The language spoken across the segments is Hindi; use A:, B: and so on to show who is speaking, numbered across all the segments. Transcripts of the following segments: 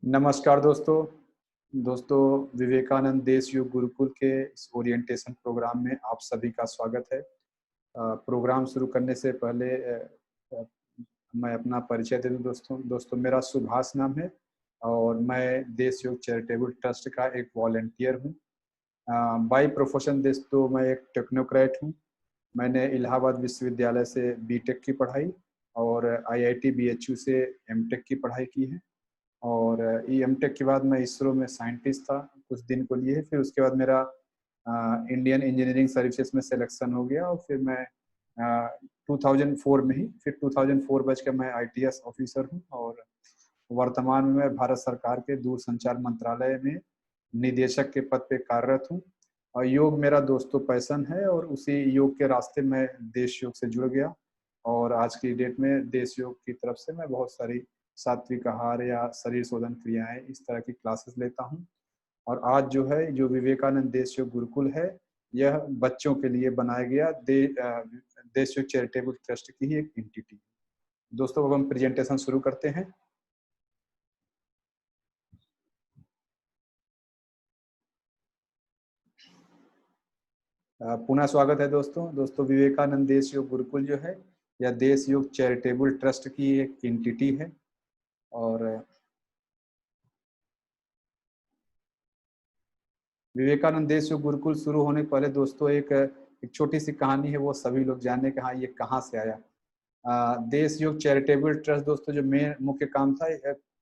A: नमस्कार दोस्तों। विवेकानंद देश युग गुरुकुल के इस ओरिएंटेशन प्रोग्राम में आप सभी का स्वागत है। प्रोग्राम शुरू करने से पहले अ, मैं अपना परिचय दे दूं दोस्तों मेरा सुभाष नाम है और मैं देश युग चैरिटेबल ट्रस्ट का एक वॉलंटियर हूं। बाय प्रोफेशन दोस्तों मैं एक टेक्नोक्रेट हूं। मैंने इलाहाबाद विश्वविद्यालय से बीटेक की पढ़ाई और आईआईटी बीएचयू से एमटेक की पढ़ाई की है। और ये एमटेक के बाद मैं इसरो में साइंटिस्ट था कुछ दिन को लिए। फिर उसके बाद मेरा इंडियन इंजीनियरिंग सर्विसेज में सिलेक्शन हो गया और फिर मैं 2004 में ही 2004 बैच का मैं आईटीएस ऑफिसर हूँ और वर्तमान में मैं भारत सरकार के दूरसंचार मंत्रालय में निदेशक के पद पे कार्यरत हूँ। और योग मेरा दोस्तों पैशन है और उसी योग के रास्ते में देश योग से जुड़ गया। और आज की डेट में देश योग की तरफ से मैं बहुत सारी सात्विक आहार या शरीर शोधन क्रियाएं इस तरह की क्लासेस लेता हूं। और आज जो विवेकानंद देश योग गुरुकुल है, यह बच्चों के लिए बनाया गया देश योग चैरिटेबल ट्रस्ट की ही एक एंटिटी। दोस्तों अब हम प्रेजेंटेशन शुरू करते हैं। पुनः स्वागत है दोस्तों विवेकानंद देश योग गुरुकुल जो है यह देश योग चैरिटेबल ट्रस्ट की एक एंटिटी है। और विवेकानंद देश योग गुरुकुल शुरू होने के पहले दोस्तों एक छोटी सी कहानी है, वो सभी लोग जानने के हाँ ये कहाँ से आया। देश योग चैरिटेबल ट्रस्ट दोस्तों जो मेन मुख्य काम था,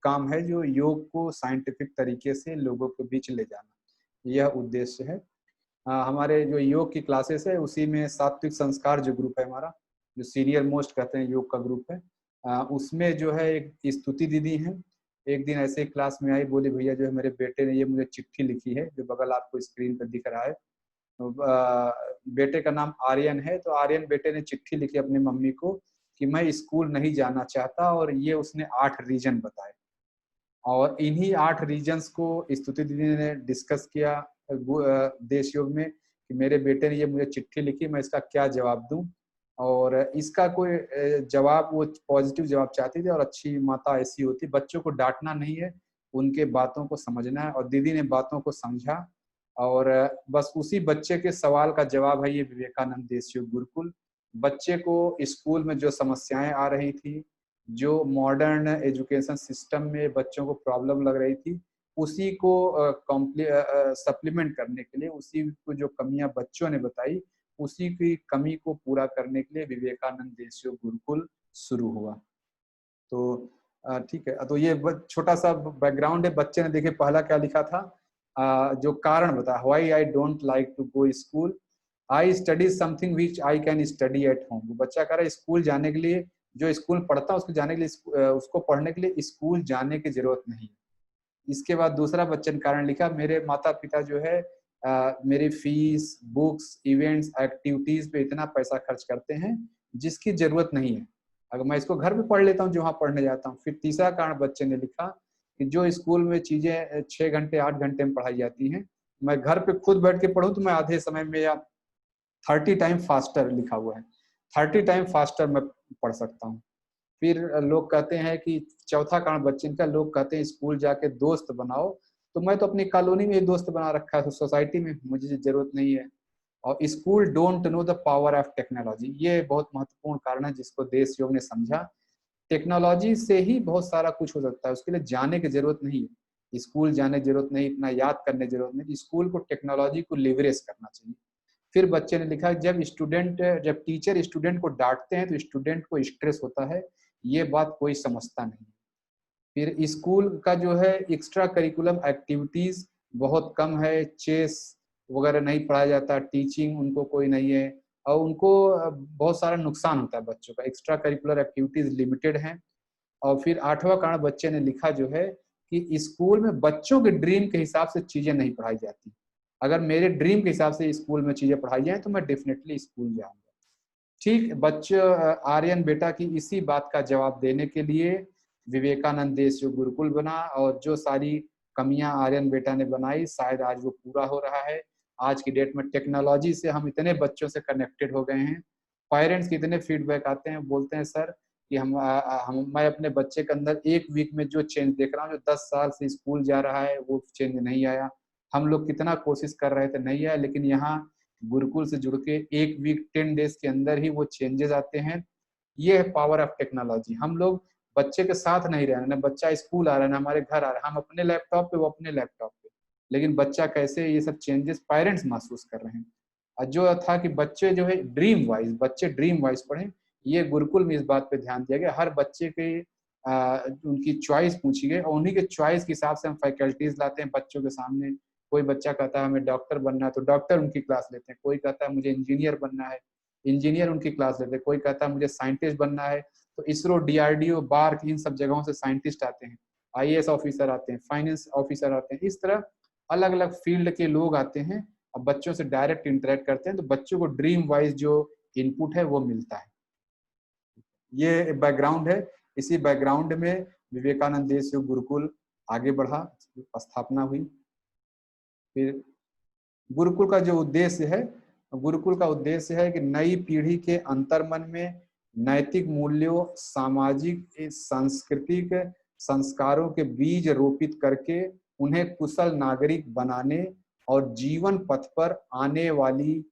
A: काम है जो योग को साइंटिफिक तरीके से लोगों के बीच ले जाना, यह उद्देश्य है। हमारे जो योग की क्लासेस है उसी में सात्विक संस्कार जो ग्रुप है हमारा, जो सीनियर मोस्ट कहते हैं योग का ग्रुप है, उसमें जो है एक स्तुति दीदी है। एक दिन ऐसे ही क्लास में आई, बोली भैया जो है मेरे बेटे ने ये मुझे चिट्ठी लिखी है, जो बगल आपको स्क्रीन पर दिख रहा है। तो बेटे का नाम आर्यन है। तो आर्यन बेटे ने चिट्ठी लिखी अपनी मम्मी को कि मैं स्कूल नहीं जाना चाहता, और ये उसने 8 रीजन बताए। और इन्हीं 8 रीजन्स को स्तुति दीदी ने डिस्कस किया देश योग में कि मेरे बेटे ने ये मुझे चिट्ठी लिखी, मैं इसका क्या जवाब दूं। और इसका कोई जवाब, वो पॉजिटिव जवाब चाहती थी। और अच्छी माता ऐसी होती, बच्चों को डांटना नहीं है, उनके बातों को समझना है। और दीदी ने बातों को समझा और बस उसी बच्चे के सवाल का जवाब है ये विवेकानंद देश योग गुरुकुल। बच्चे को स्कूल में जो समस्याएं आ रही थी, जो मॉडर्न एजुकेशन सिस्टम में बच्चों को प्रॉब्लम लग रही थी, उसी को सप्लीमेंट करने के लिए, उसी को जो कमियां बच्चों ने बताई, उसी की कमी को पूरा करने के लिए विवेकानंद देश योग गुरुकुल शुरू हुआ। तो ठीक है, तो ये छोटा सा बैकग्राउंड है। बच्चे ने देखिए पहला क्या लिखा था, जो कारण बता, why I don't like to go school, I study something which I can study at home. बच्चा कह रहा है स्कूल जाने के लिए, जो स्कूल पढ़ता है उसको जाने के लिए, उसको पढ़ने के लिए स्कूल जाने की जरूरत नहीं। इसके बाद दूसरा बच्चे ने कारण लिखा, मेरे माता पिता जो है मेरी फीस, बुक्स, इवेंट्स, एक्टिविटीज पे इतना पैसा खर्च करते हैं जिसकी जरूरत नहीं है, अगर मैं इसको घर में पढ़ लेता हूँ जो वहाँ पढ़ने जाता हूँ। फिर तीसरा कारण बच्चे ने लिखा कि जो स्कूल में चीजें 6 घंटे 8 घंटे में पढ़ाई जाती हैं, मैं घर पे खुद बैठ के पढ़ूँ तो मैं आधे समय में या 30 टाइम फास्टर लिखा हुआ है, 30 टाइम फास्टर मैं पढ़ सकता हूँ। फिर लोग कहते हैं कि चौथा कारण बच्चे का, लोग कहते हैं स्कूल जाके दोस्त बनाओ, तो मैं तो अपनी कॉलोनी में ही दोस्त बना रखा है, सोसाइटी में मुझे जरूरत नहीं है। और school don't know the power of technology, ये बहुत महत्वपूर्ण कारण है जिसको देश योग ने समझा। टेक्नोलॉजी से ही बहुत सारा कुछ हो सकता है, उसके लिए जाने की जरूरत नहीं है, स्कूल जाने की जरूरत नहीं, इतना याद करने की जरूरत नहीं, स्कूल को टेक्नोलॉजी को लिवरेज करना चाहिए। फिर बच्चे ने लिखा, जब टीचर स्टूडेंट को डांटते हैं तो स्टूडेंट को स्ट्रेस होता है, ये बात कोई समझता नहीं। फिर स्कूल का जो है एक्स्ट्रा करिकुलम एक्टिविटीज बहुत कम है, चेस वगैरह नहीं पढ़ाया जाता, टीचिंग उनको कोई नहीं है, और उनको बहुत सारा नुकसान होता है बच्चों का, एक्स्ट्रा करिकुलर एक्टिविटीज लिमिटेड हैं। और फिर आठवां कारण बच्चे ने लिखा जो है कि स्कूल में बच्चों के ड्रीम के हिसाब से चीजें नहीं पढ़ाई जाती, अगर मेरे ड्रीम के हिसाब से स्कूल में चीजें पढ़ाई जाए तो मैं डेफिनेटली स्कूल जाऊंगा। ठीक, बच्चे आर्यन बेटा की इसी बात का जवाब देने के लिए विवेकानंद देश जो गुरुकुल बना, और जो सारी कमियां आर्यन बेटा ने बनाई शायद आज वो पूरा हो रहा है। आज की डेट में टेक्नोलॉजी से हम इतने बच्चों से कनेक्टेड हो गए हैं, पेरेंट्स के इतने फीडबैक आते हैं, बोलते हैं सर कि मैं अपने बच्चे के अंदर एक वीक में जो चेंज देख रहा हूँ, जो 10 साल से स्कूल जा रहा है वो चेंज नहीं आया। हम लोग कितना कोशिश कर रहे थे, नहीं आया, लेकिन यहाँ गुरुकुल से जुड़ के एक वीक 10 डेज के अंदर ही वो चेंजेस आते हैं। ये है पावर ऑफ टेक्नोलॉजी। हम लोग बच्चे के साथ नहीं रह रहे, ना बच्चा स्कूल आ रहा है ना हमारे घर आ रहा है, हम अपने लैपटॉप पे, वो अपने लैपटॉप पे, लेकिन बच्चा कैसे ये सब चेंजेस पेरेंट्स महसूस कर रहे हैं। और जो था कि बच्चे जो है ड्रीम वाइज, बच्चे ड्रीम वाइज पढ़े, ये गुरुकुल में इस बात पे ध्यान दिया गया। हर बच्चे के उनकी चॉइस पूछी गई और उन्हीं के चॉइस के हिसाब से हम फैकल्टीज लाते हैं बच्चों के सामने। कोई बच्चा कहता है हमें डॉक्टर बनना है तो डॉक्टर उनकी क्लास लेते हैं, कोई कहता है मुझे इंजीनियर बनना है, इंजीनियर उनकी क्लास लेते हैं, कोई कहता है मुझे साइंटिस्ट बनना है तो इसरो, डीआरडीओ, बार्क, इन सब जगहों से साइंटिस्ट आते हैं, आईएएस ऑफिसर आते हैं, फाइनेंस ऑफिसर आते हैं। इस तरह अलग अलग फील्ड के लोग आते हैं और बच्चों से डायरेक्ट इंटरेक्ट करते हैं, तो बच्चों को ड्रीम वाइज जो इनपुट है वो मिलता है। ये बैकग्राउंड है। इसी बैकग्राउंड में विवेकानंद देश गुरुकुल आगे बढ़ा, स्थापना हुई। फिर गुरुकुल का जो उद्देश्य है, गुरुकुल का उद्देश्य है कि नई पीढ़ी के अंतर्मन में नैतिक मूल्यों, सामाजिक, सांस्कृतिक संस्कारों के बीज रोपित करके उन्हें कुशल नागरिक बनाने और जीवन पथ पर आने वाली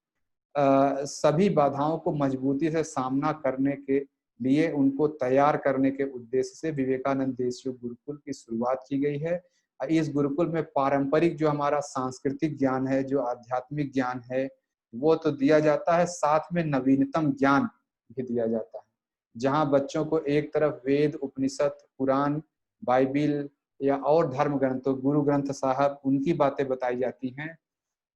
A: सभी बाधाओं को मजबूती से सामना करने के लिए उनको तैयार करने के उद्देश्य से विवेकानंद देशीय गुरुकुल की शुरुआत की गई है। इस गुरुकुल में पारंपरिक जो हमारा सांस्कृतिक ज्ञान है, जो आध्यात्मिक ज्ञान है, वो तो दिया जाता है, साथ में नवीनतम ज्ञान भी दिया जाता है। जहाँ बच्चों को एक तरफ वेद, उपनिषद, कुरान, बाइबिल या और धर्म ग्रंथों, गुरु ग्रंथ साहब, उनकी बातें बताई जाती हैं,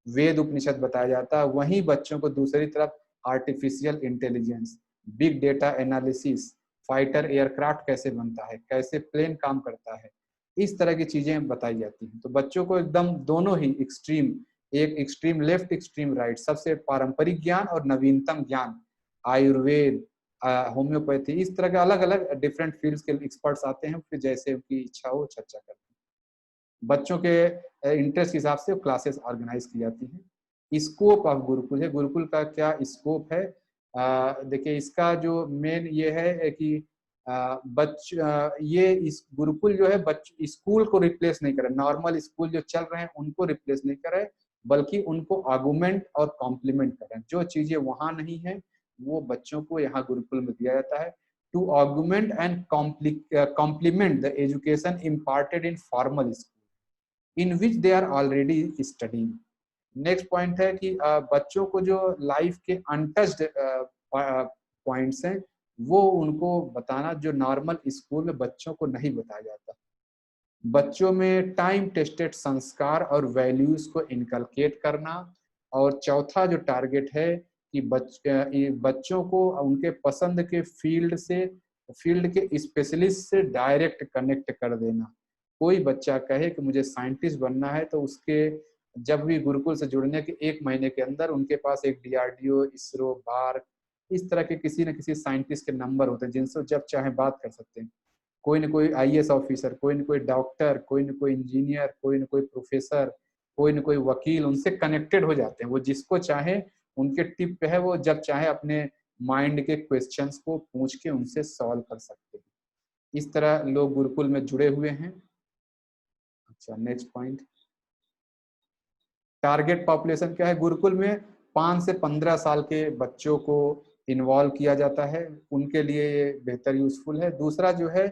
A: वेद उपनिषद बताया जाता है, वहीं बच्चों को दूसरी तरफ artificial intelligence, big data analysis, fighter aircraft कैसे बनता है, कैसे प्लेन काम करता है, इस तरह की चीजें बताई जाती हैं। तो बच्चों को एकदम दोनों ही एक्सट्रीम, एक एक्सट्रीम लेफ्ट, एक्सट्रीम राइट, सबसे पारंपरिक ज्ञान और नवीनतम ज्ञान, आयुर्वेद, होम्योपैथी, इस तरह के अलग अलग डिफरेंट फील्ड्स के एक्सपर्ट्स आते हैं, फिर जैसे उनकी इच्छा हो चर्चा करते हैं। बच्चों के इंटरेस्ट के हिसाब से क्लासेस ऑर्गेनाइज की जाती हैं। स्कोप ऑफ गुरुकुल है, गुरुकुल का क्या स्कोप है? देखिए इसका जो मेन ये है कि ये इस गुरुकुल जो है स्कूल को रिप्लेस नहीं करे, नॉर्मल स्कूल जो चल रहे हैं उनको रिप्लेस नहीं करे, बल्कि उनको आर्गुमेंट और कॉम्प्लीमेंट करें। जो चीजें वहां नहीं है वो बच्चों को यहाँ गुरुकुल में दिया जाता है, to augment and complement the education imparted in formal school in which they are already studying. Next point है कि बच्चों को जो लाइफ के अनटच्ड पॉइंट्स हैं वो उनको बताना, जो नॉर्मल स्कूल में बच्चों को नहीं बताया जाता। बच्चों में टाइम टेस्टेड संस्कार और वैल्यूज को इनकलकेट करना। और चौथा जो टारगेट है कि बच्चों को उनके पसंद के फील्ड के स्पेशलिस्ट से डायरेक्ट कनेक्ट कर देना। कोई बच्चा कहे कि मुझे साइंटिस्ट बनना है तो उसके जब भी गुरुकुल से जुड़ने के 1 महीने के अंदर उनके पास एक डीआरडीओ, इसरो, बार्क, इस तरह के किसी न किसी साइंटिस्ट के नंबर होते हैं जिनसे जब चाहे बात कर सकते हैं। कोई न कोई आईएएस ऑफिसर, कोई न कोई डॉक्टर, कोई न कोई इंजीनियर, कोई न कोई प्रोफेसर, कोई न कोई वकील उनसे कनेक्टेड हो जाते हैं। वो जिसको चाहे उनके टिप पे है, वो जब चाहे अपने माइंड के क्वेश्चंस को पूछ के उनसे सॉल्व कर सकते हैं। इस तरह लोग गुरुकुल में जुड़े हुए हैं। अच्छा, नेक्स्ट पॉइंट, टारगेट पॉपुलेशन क्या है? गुरुकुल में 5 से 15 साल के बच्चों को इन्वॉल्व किया जाता है, उनके लिए ये बेहतर यूजफुल है। दूसरा जो है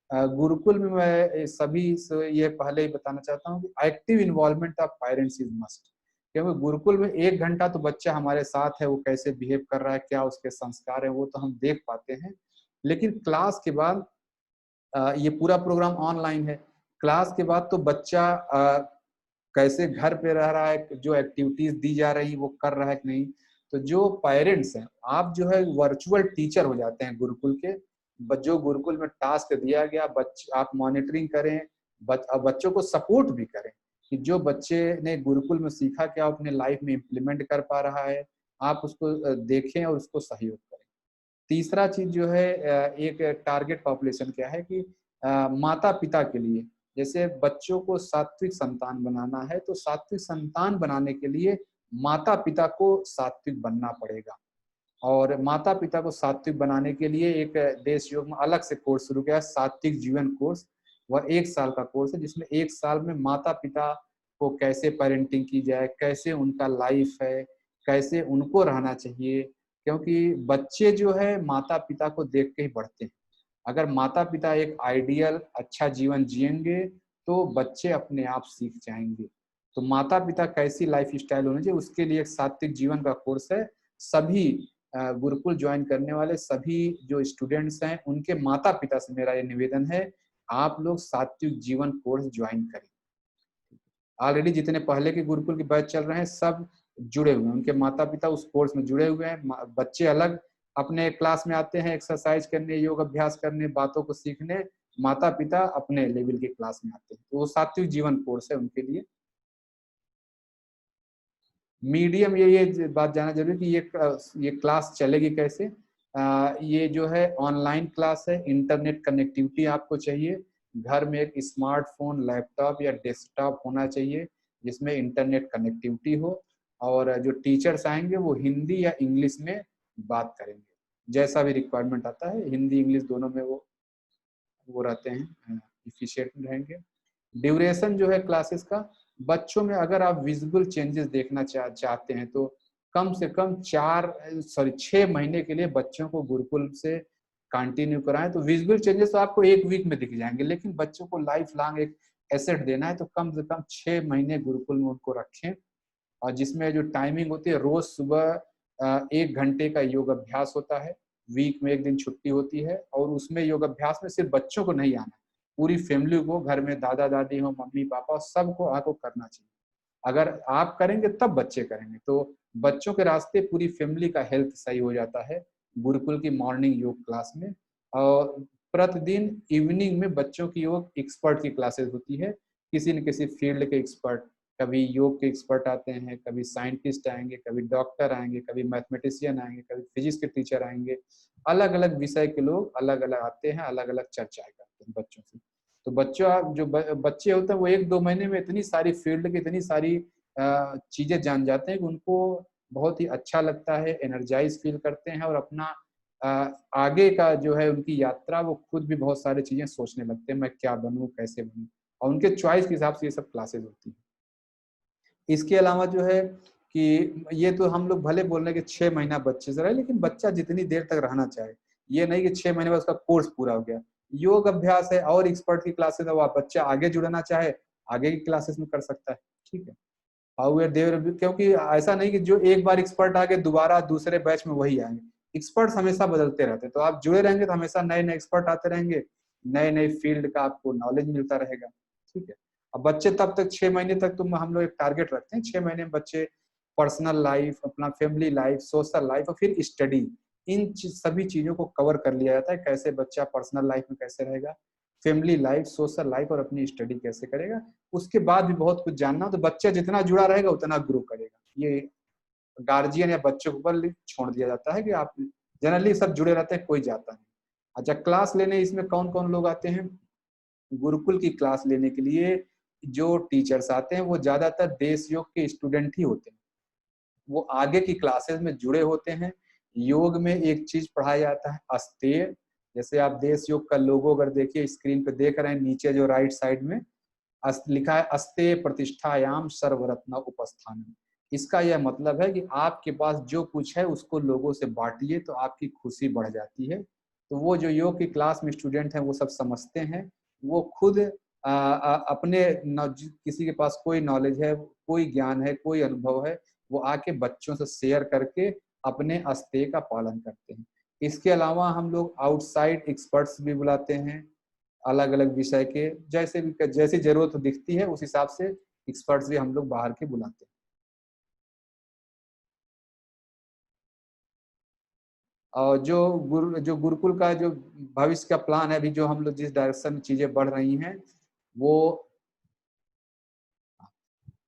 A: गुरुकुल में मैं सभी से ये पहले ही बताना चाहता हूँ कि active involvement of parents is must. क्योंकि गुरुकुल में 1 घंटा तो बच्चा हमारे साथ है, वो कैसे बिहेव कर रहा है, क्या उसके संस्कार है, वो तो हम देख पाते हैं। लेकिन क्लास के बाद ये पूरा प्रोग्राम ऑनलाइन है, क्लास के बाद तो बच्चा कैसे घर पे रह रहा है, जो एक्टिविटीज दी जा रही वो कर रहा है कि नहीं। तो जो पेरेंट्स हैं, आप जो है वर्चुअल टीचर हो जाते हैं गुरुकुल के। जो गुरुकुल में टास्क दिया गया आप मॉनिटरिंग करें, बच्चों को सपोर्ट भी करें कि जो बच्चे ने गुरुकुल में सीखा क्या अपने लाइफ में इम्प्लीमेंट कर पा रहा है, आप उसको देखें और उसको सहयोग करें। तीसरा चीज जो है एक टारगेट पॉपुलेशन क्या है कि माता पिता के लिए, जैसे बच्चों को सात्विक संतान बनाना है तो सात्विक संतान बनाने के लिए माता पिता को सात्विक बनना पड़ेगा। और माता पिता को सात्विक बनाने के लिए एक देश योग में अलग से कोर्स शुरू किया है, सात्विक जीवन कोर्स। वह 1 साल का कोर्स है, जिसमें 1 साल में माता पिता को कैसे पेरेंटिंग की जाए, कैसे उनका लाइफ है, कैसे उनको रहना चाहिए, क्योंकि बच्चे जो है माता पिता को देख के ही बढ़ते हैं। अगर माता पिता एक आइडियल अच्छा जीवन जिएंगे तो बच्चे अपने आप सीख जाएंगे। तो माता पिता कैसी लाइफ स्टाइल होनी चाहिए, उसके लिए एक सात्विक जीवन का कोर्स है। सभी गुरुकुल ज्वाइन करने वाले सभी जो स्टूडेंट्स हैं, उनके माता पिता से मेरा ये निवेदन है, आप लोग सात्विक जीवन कोर्स ज्वाइन करें। ऑलरेडी जितने पहले के गुरुकुल के बैच चल रहे हैं, सब जुड़े हुए हैं, उनके माता पिता उस कोर्स में जुड़े हुए हैं। बच्चे अलग अपने क्लास में आते हैं एक्सरसाइज करने, योग अभ्यास करने, बातों को सीखने, माता पिता अपने लेवल के क्लास में आते हैं। तो वो सात्विक जीवन कोर्स है उनके लिए। मीडियम ये बात जानना जरूरी कि ये क्लास चलेगी कैसे। ये जो है ऑनलाइन क्लास है, इंटरनेट कनेक्टिविटी आपको चाहिए। घर में एक स्मार्टफोन, लैपटॉप या डेस्कटॉप होना चाहिए जिसमें इंटरनेट कनेक्टिविटी हो, और जो टीचर्स आएंगे वो हिंदी या इंग्लिश में बात करेंगे। जैसा भी रिक्वायरमेंट आता है, हिंदी इंग्लिश दोनों में वो रहते हैं, इफिशिएंट रहेंगे। ड्यूरेशन जो है क्लासेस का, बच्चों में अगर आप विजिबल चेंजेस देखना चाहते हैं तो कम से कम 6 महीने के लिए बच्चों को गुरुकुल से कंटिन्यू कराएं। तो विजिबल चेंजेस तो आपको 1 वीक में दिख जाएंगे, लेकिन बच्चों को लाइफ लॉन्ग एक एसेट देना है तो कम से कम 6 महीने गुरुकुल में उनको रखें। और जिसमें जो टाइमिंग होती है, रोज सुबह 1 घंटे का योग अभ्यास होता है, वीक में 1 दिन छुट्टी होती है, और उसमें योग अभ्यास में सिर्फ बच्चों को नहीं आना, पूरी फैमिली को, घर में दादा दादी हो, मम्मी पापा, सबको आपको करना चाहिए। अगर आप करेंगे तब बच्चे करेंगे, तो बच्चों के रास्ते पूरी फैमिली का हेल्थ सही हो जाता है गुरुकुल की मॉर्निंग योग क्लास में। और प्रतिदिन इवनिंग में बच्चों की योग एक्सपर्ट की क्लासेस होती है, किसी न किसी फील्ड के एक्सपर्ट, कभी योग के एक्सपर्ट आते हैं, कभी साइंटिस्ट आएंगे, कभी डॉक्टर आएंगे, कभी मैथमेटिशियन आएंगे, कभी फिजिक्स के टीचर आएंगे। अलग अलग विषय के लोग अलग अलग आते हैं, अलग अलग चर्चाएं करते हैं बच्चों से। तो बच्चों जो बच्चे होते हैं वो 1-2 महीने में इतनी सारी फील्ड की इतनी सारी चीजें जान जाते हैं कि उनको बहुत ही अच्छा लगता है, एनर्जाइज फील करते हैं, और अपना आगे का जो है उनकी यात्रा, वो खुद भी बहुत सारी चीजें सोचने लगते हैं, मैं क्या बनूं, कैसे बनूं, और उनके चॉइस के हिसाब से ये सब क्लासेस होती हैं। इसके अलावा जो है कि ये तो हम लोग भले बोल रहे हैं कि 6 महीना बच्चे से रहे, लेकिन बच्चा जितनी देर तक रहना चाहे, ये नहीं कि 6 महीने बाद उसका कोर्स पूरा हो गया। योग अभ्यास है और एक्सपर्ट की क्लासेस है, वो बच्चा आगे जुड़ना चाहे आगे की क्लासेस में कर सकता है। ठीक है, हाउएवर देवर, क्योंकि ऐसा नहीं कि जो एक बार एक्सपर्ट आ गए दोबारा दूसरे बैच में वही आएंगे। एक्सपर्ट हमेशा बदलते रहते हैं, तो आप जुड़े रहेंगे तो हमेशा नए नए एक्सपर्ट आते रहेंगे, नए नए फील्ड का आपको नॉलेज मिलता रहेगा। ठीक है, अब बच्चे तब तक 6 महीने तक तो हम लोग एक टारगेट रखते हैं, 6 महीने में बच्चे पर्सनल लाइफ, अपना फैमिली लाइफ, सोशल लाइफ और फिर स्टडी, सभी चीजों को कवर कर लिया जाता है। कैसे बच्चा पर्सनल लाइफ में कैसे रहेगा, फैमिली लाइफ, सोशल लाइफ और अपनी स्टडी कैसे करेगा, उसके बाद भी बहुत कुछ जानना। तो बच्चा जितना जुड़ा रहेगा उतना ग्रो करेगा। ये गार्जियन या बच्चों के ऊपर छोड़ दिया जाता है कि आप, जनरली सब जुड़े रहते हैं, कोई जाता नहीं। अच्छा, क्लास लेने इसमें कौन कौन लोग आते हैं गुरुकुल की क्लास लेने के लिए? जो टीचर्स आते हैं वो ज्यादातर देश योग के स्टूडेंट ही होते हैं, वो आगे की क्लासेस में जुड़े होते हैं। योग में एक चीज पढ़ाया जाता है, अस्तेय। जैसे आप देश योग का लोगो अगर देखिए, स्क्रीन पे देख रहे हैं, नीचे जो राइट साइड में लिखा है अस्तेय प्रतिष्ठायाम सर्वरत्न उपस्थान। इसका यह मतलब है कि आपके पास जो कुछ है उसको लोगों से बांटिए तो आपकी खुशी बढ़ जाती है। तो वो जो योग की क्लास में स्टूडेंट हैं वो सब समझते हैं, वो खुद अपने किसी के पास कोई नॉलेज है, कोई ज्ञान है, कोई अनुभव है, वो आके बच्चों से शेयर करके अपने अस्तेय का पालन करते हैं। इसके अलावा हम लोग आउटसाइड एक्सपर्ट्स भी बुलाते हैं, अलग अलग विषय के, जैसी जरूरत दिखती है उस हिसाब से एक्सपर्ट्स भी हम लोग बाहर के बुलाते हैं। और जो गुरुकुल का जो भविष्य का प्लान है, अभी जो हम लोग जिस डायरेक्शन में चीजें बढ़ रही हैं, वो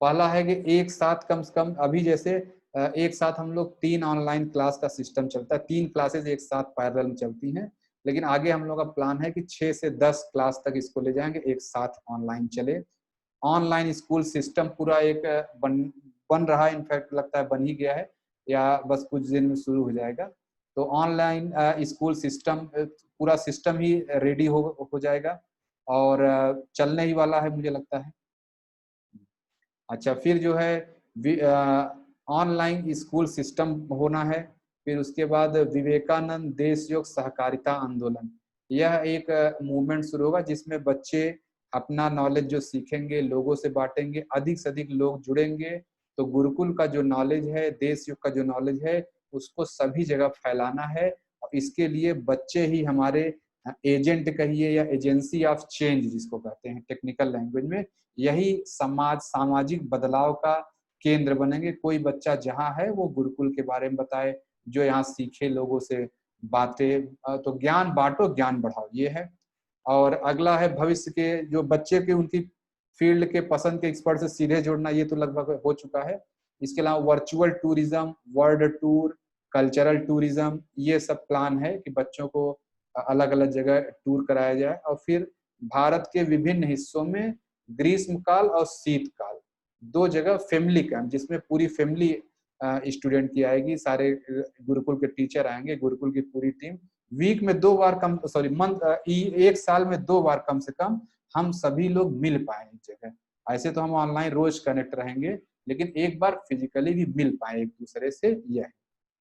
A: पहला है कि एक साथ कम से कम, अभी जैसे एक साथ हम लोग 3 ऑनलाइन क्लास का सिस्टम चलता है, 3 क्लासेस एक साथ पैरेलल में चलती हैं, लेकिन आगे हम लोग का प्लान है कि 6 से 10 क्लास तक इसको ले जाएंगे, एक साथ ऑनलाइन चले। ऑनलाइन स्कूल सिस्टम पूरा एक बन रहा है, इनफैक्ट लगता है बन ही गया है। या बस कुछ दिन में शुरू हो जाएगा। तो ऑनलाइन स्कूल सिस्टम, पूरा सिस्टम ही रेडी हो जाएगा और चलने ही वाला है मुझे लगता है। अच्छा, फिर जो है ऑनलाइन स्कूल सिस्टम होना है। फिर उसके बाद विवेकानंद देश योग सहकारिता आंदोलन, यह एक मूवमेंट शुरू होगा जिसमें बच्चे अपना नॉलेज जो सीखेंगे लोगों से बांटेंगे, अधिक से अधिक लोग जुड़ेंगे तो गुरुकुल का जो नॉलेज है, देश योग का जो नॉलेज है, उसको सभी जगह फैलाना है। और इसके लिए बच्चे ही हमारे एजेंट कहिए या एजेंसी ऑफ चेंज जिसको कहते हैं टेक्निकल लैंग्वेज में, यही सामाजिक बदलाव का केंद्र बनेंगे। कोई बच्चा जहाँ है वो गुरुकुल के बारे में बताए, जो यहाँ सीखे, लोगों से बातें, तो ज्ञान बांटो ज्ञान बढ़ाओ, ये है। और अगला है भविष्य के जो बच्चे के उनकी फील्ड के पसंद के एक्सपर्ट से सीधे जोड़ना, ये तो लगभग हो चुका है। इसके अलावा virtual tourism, world tour, cultural tourism, ये सब प्लान है कि बच्चों को अलग अलग जगह टूर कराया जाए। और फिर भारत के विभिन्न हिस्सों में ग्रीष्म काल और शीतकाल, दो जगह फैमिली कैंप जिसमें पूरी फैमिली स्टूडेंट की आएगी, सारे गुरुकुल के टीचर आएंगे, गुरुकुल की पूरी टीम। वीक में 2 बार कम, सॉरी मंथ, एक साल में 2 बार कम से कम हम सभी लोग मिल पाए एक जगह। ऐसे तो हम ऑनलाइन रोज कनेक्ट रहेंगे, लेकिन एक बार फिजिकली भी मिल पाए एक दूसरे से, यह है।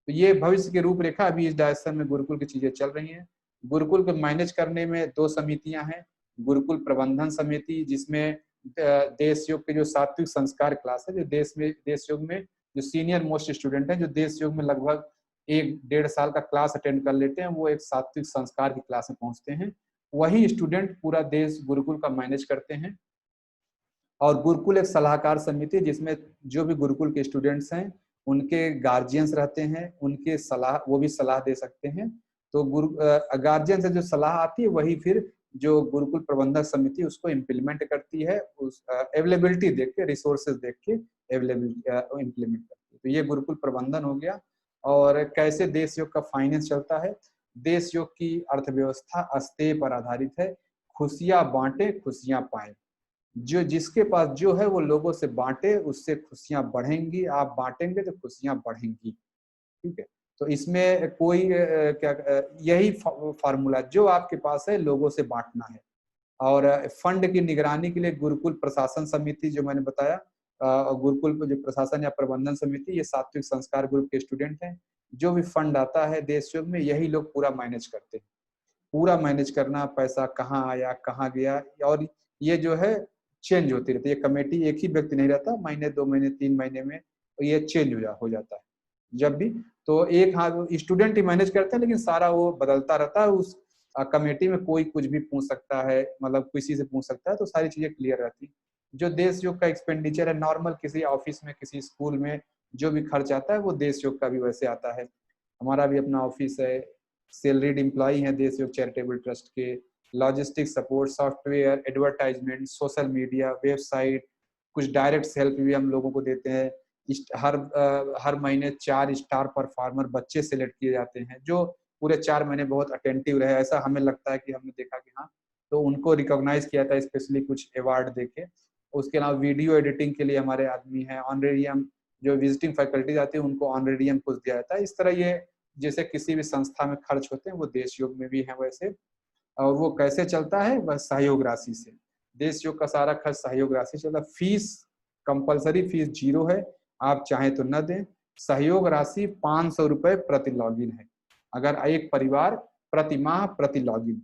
A: तो ये भविष्य की रूपरेखा, अभी इस डायरेक्शन में गुरुकुल की चीजें चल रही हैं। गुरुकुल को मैनेज करने में 2 समितियां हैं। गुरुकुल प्रबंधन समिति, जिसमें देश योग के जो सात्विक संस्कार क्लास है, जो देश योग में जो सीनियर मोस्ट स्टूडेंट है, जो देश योग में लगभग 1-1.5 साल का क्लास अटेंड कर लेते हैं, वो एक सात्विक संस्कार की क्लास में पहुंचते हैं। वही स्टूडेंट पूरा देश गुरुकुल का मैनेज करते हैं। और गुरुकुल एक सलाहकार समिति, जिसमें जो भी गुरुकुल के स्टूडेंट्स हैं उनके गार्जियंस रहते हैं, उनके सलाह, वो भी सलाह दे सकते हैं। तो गार्जियन से जो सलाह आती है वही फिर जो गुरुकुल प्रबंधक समिति उसको इम्प्लीमेंट करती है, उस अवेलेबिलिटी देख के, रिसोर्सेज देख के अवेलेबिलिटी इम्प्लीमेंट करती है। तो ये गुरुकुल प्रबंधन हो गया। और कैसे देश योग का फाइनेंस चलता है। देश योग की अर्थव्यवस्था अस्तेय पर आधारित है। खुशियां बांटे खुशियां पाए, जो जिसके पास जो है वो लोगों से बांटे, उससे खुशियां बढ़ेंगी। आप बांटेंगे तो खुशियां बढ़ेंगी, ठीक है। तो इसमें कोई यही फार्मूला, जो आपके पास है लोगों से बांटना है। और फंड की निगरानी के लिए गुरुकुल प्रशासन समिति, जो मैंने बताया, गुरुकुल जो प्रशासन या प्रबंधन समिति, ये सात्विक संस्कार ग्रुप के स्टूडेंट हैं। जो भी फंड आता है देश योग में, यही लोग पूरा मैनेज करते हैं। पूरा मैनेज करना, पैसा कहाँ आया कहाँ गया, और ये जो है चेंज होती रहती है। ये कमेटी एक ही व्यक्ति नहीं रहता, महीने 2 महीने 3 महीने में तो ये चेंज हो जाता है जब भी। तो एक हाँ स्टूडेंट ही मैनेज करते हैं, लेकिन सारा वो बदलता रहता है। उस कमेटी में कोई कुछ भी पूछ सकता है, मतलब किसी से पूछ सकता है, तो सारी चीजें क्लियर रहती है। जो देश योग का एक्सपेंडिचर है नॉर्मल, किसी ऑफिस में किसी स्कूल में जो भी खर्च आता है वो देश योग का भी वैसे आता है। हमारा भी अपना ऑफिस है, सैलरीड एम्प्लॉई हैं देश योग चैरिटेबल ट्रस्ट के। Logistic support, software, advertisement, social media, website, कुछ डायरेक्ट हेल्प भी हम लोगों को देते हैं। हर महीने 4 स्टार परफॉर्मर बच्चे सिलेक्ट किए जाते हैं, जो पूरे 4 महीने बहुत अटेंटिव रहे, ऐसा हमें लगता है कि हमने देखा कि हाँ, तो उनको रिकॉग्नाइज किया था स्पेशली कुछ अवार्ड देके। उसके अलावा वीडियो एडिटिंग के लिए हमारे आदमी हैं। ऑनरेडियम, जो विजिटिंग फैकल्टीज आती है उनको ऑनरेडियम कुछ दिया जाता है। इस तरह ये जैसे किसी भी संस्था में खर्च होते हैं, वो देश योग में भी है वैसे। और वो कैसे चलता है, वह सहयोग राशि से। देश योग का सारा खर्च सहयोग राशि चलता है। फीस, कंपलसरी फीस 0 है, आप चाहें तो न दें। सहयोग राशि 500 रुपए प्रति लॉगिन है। अगर एक परिवार प्रति माह प्रति लॉगिन,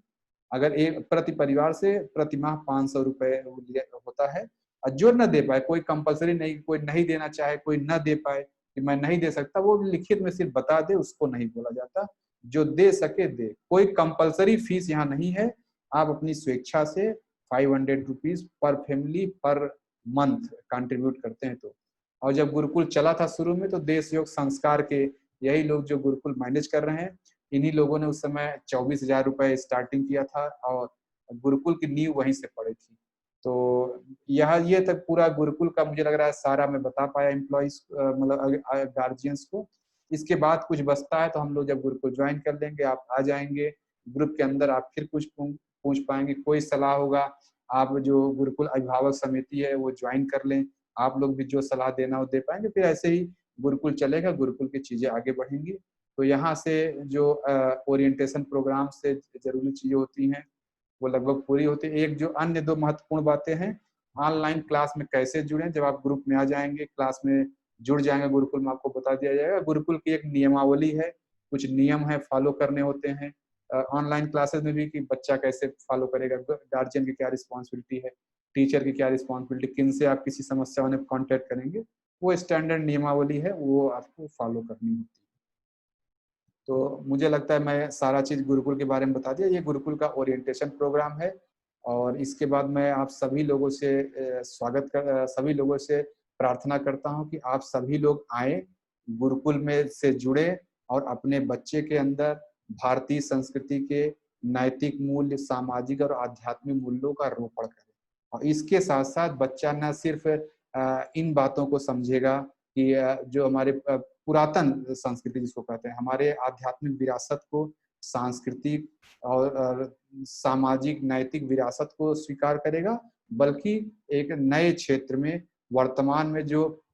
A: अगर एक प्रति परिवार से प्रति माह 500 रुपए होता है। और जो न दे पाए, कोई कंपलसरी नहीं, कोई नहीं देना चाहे, कोई न दे पाए कि मैं नहीं दे सकता, वो लिखित में सिर्फ बता दे, उसको नहीं बोला जाता। जो दे सके दे, कोई कंपलसरी फीस यहाँ नहीं है। आप अपनी स्वेच्छा से 500 rupees per family per month contribute करते हैं तो। और जब गुरुकुल चला था शुरू में, तो देश योग संस्कार के यही लोग जो गुरुकुल मैनेज कर रहे हैं, इन्हीं लोगों ने उस समय 24,000 रुपए स्टार्टिंग किया था, और गुरुकुल की नींव वहीं से पड़ी थी। तो ये तक पूरा गुरुकुल का मुझे लग रहा है सारा मैं बता पाया एम्प्लॉइज, मतलब गार्जियंस को। इसके बाद कुछ बचता है तो हम लोग जब ग्रुप को ज्वाइन कर लेंगे, आप आ जाएंगे ग्रुप के अंदर, आप फिर कुछ पूछ पाएंगे, कोई सलाह होगा, आप जो गुरुकुल अभिभावक समिति है वो ज्वाइन कर लें, आप लोग भी जो सलाह देना हो दे पाएंगे। फिर ऐसे ही गुरुकुल चलेगा, गुरुकुल की चीजें आगे बढ़ेंगी। तो यहाँ से जो ओरिएंटेशन प्रोग्राम से जरूरी चीजें होती हैं वो लगभग पूरी होती है। एक जो अन्य दो महत्वपूर्ण बातें हैं, ऑनलाइन क्लास में कैसे जुड़ें। जब आप ग्रुप में आ जाएंगे, क्लास में जुड़ जाएंगे गुरुकुल में, आपको बता दिया जाएगा। गुरुकुल की एक नियमावली है, कुछ नियम है फॉलो करने होते हैं ऑनलाइन क्लासेस में भी, कि बच्चा कैसे फॉलो करेगा, गार्जियन की क्या रिस्पॉन्सिबिलिटी है, टीचर की क्या रिस्पॉन्सिबिलिटी, किन से आप किसी समस्या में कॉन्टेक्ट करेंगे, वो स्टैंडर्ड नियमावली है, वो आपको फॉलो करनी होती है। तो मुझे लगता है मैं सारा चीज़ गुरुकुल के बारे में बता दिया। ये गुरुकुल का ओरिएंटेशन प्रोग्राम है और इसके बाद मैं आप सभी लोगों से सभी लोगों से प्रार्थना करता हूँ कि आप सभी लोग आए, गुरुकुल में से जुड़े और अपने बच्चे के अंदर भारतीय संस्कृति के नैतिक मूल्य, सामाजिक और आध्यात्मिक मूल्यों का रोपण करें। और इसके साथ-साथ बच्चा न सिर्फ इन बातों को समझेगा कि जो हमारे पुरातन संस्कृति जिसको कहते हैं, हमारे आध्यात्मिक विरासत को, सांस्कृतिक और सामाजिक नैतिक विरासत को स्वीकार करेगा, बल्कि एक नए क्षेत्र में वर्तमान में जो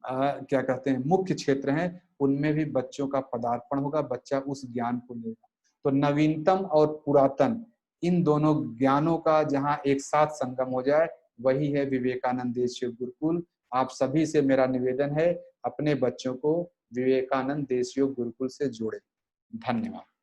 A: क्या कहते हैं मुख्य क्षेत्र हैं, उनमें भी बच्चों का पदार्पण होगा, बच्चा उस ज्ञान को लेगा। तो नवीनतम और पुरातन इन दोनों ज्ञानों का जहाँ एक साथ संगम हो जाए, वही है विवेकानंद देश योग गुरुकुल। आप सभी से मेरा निवेदन है, अपने बच्चों को विवेकानंद देश योग गुरुकुल से जोड़ें। धन्यवाद।